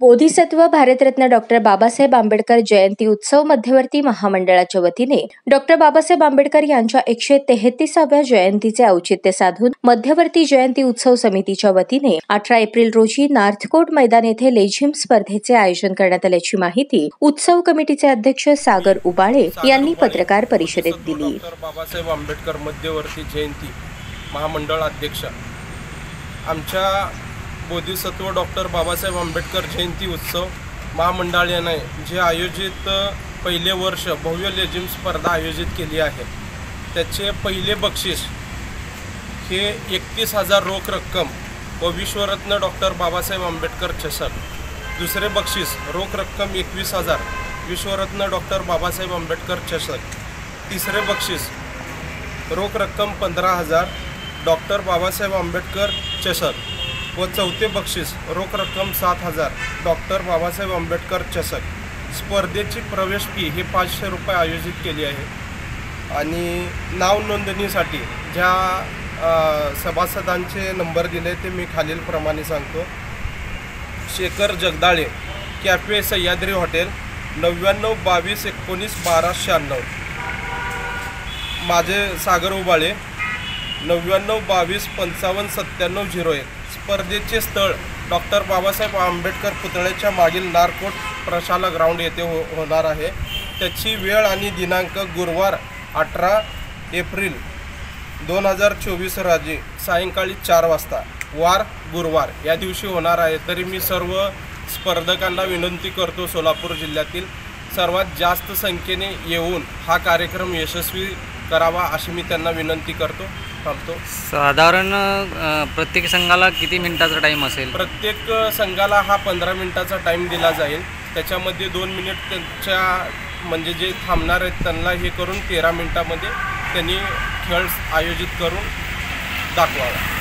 Bodhisattva Bharat Ratna doctor Babasaheb Ambedkar जयंती उत्सव मध्यवर्ती महामंडळाच्या वतीने डॉक्टर बाबासाहेब आंबेडकर यांच्या 133व्या जयंतीचे औचित्य साधून मध्यवर्ती जयंती उत्सव समितीच्या वतीने 18 एप्रिल रोजी नार्थकोट मैदान येथे लेझिम स्पर्धेचे आयोजन करण्यात आल्याची माहिती उत्सव कमिटीचे अध्यक्ष सागर उबाळे यांनी पत्रकार परिषदेत दिली। डॉक्टर बाबासाहेब आंबेडकर मध्यवर्ती जयंती महामंडळ अध्यक्ष आमच्या बोधिसत्व डॉक्टर बाबासाहेब आंबेडकर जयंती उत्सव महामंडळाने जे आयोजित पहिले वर्ष भव्य लेझिम स्पर्धा आयोजित केली आहे, त्याचे पहिले बक्षीस हे 31,000 रोख रक्कम व विश्वरत्न डॉक्टर बाबासाहेब आंबेडकर चषक। दुसरे बक्षीस रोख रक्कम 21,000 विश्वरत्न डॉक्टर बाबासाहेब आंबेडकर चषक। तिसरे बक्षीस रोख रक्कम 15,000 डॉक्टर बाबासाहेब आंबेडकर चषक व चौथे बक्षीस रोख रक्कम 7,000 डॉक्टर बाबासाहेब आंबेडकर चषक। स्पर्धेची प्रवेश फी हे 500 रुपये आयोजित केली आहे आणि नाव नोंदणीसाठी ज्या सभासदांचे नंबर दिले ते मी खालीलप्रमाणे सांगतो। Shekhar Jagdale, cafe Sahyadri hotel, 99 22 19 12 96। माझे सागर उबाळे, 99 22 55 97 01। स्पर्धेचे स्थळ डॉक्टर बाबासाहेब आंबेडकर पुतळ्याच्या मागील नारकोट प्रशाला ग्राउंड येथे होणार आहे। त्याची वेळ आणि दिनांक गुरुवार 18 एप्रिल 2024 रोजी सायंकाळी 4 वाजता, वार गुरुवार या दिवशी होणार आहे। तरी मी सर्व स्पर्धकांना विनंती करतो, सोलापूर जिल्ह्यातील सर्वात जास्त संख्येने येऊन हा कार्यक्रम यशस्वी करावा अशी मी त्यांना विनंती करतो। साधारण प्रत्येक संघाला किती मिनिटाचा टाईम असेल? प्रत्येक संघाला हा 15 मिनिटाचा टाईम दिला जाईल। त्याच्यामध्ये 2 मिनिट त्यांच्या म्हणजे जे थांबणार आहेत त्यांना हे करून 13 मिनिटामध्ये त्यांनी खेळ आयोजित करून दाखवावा।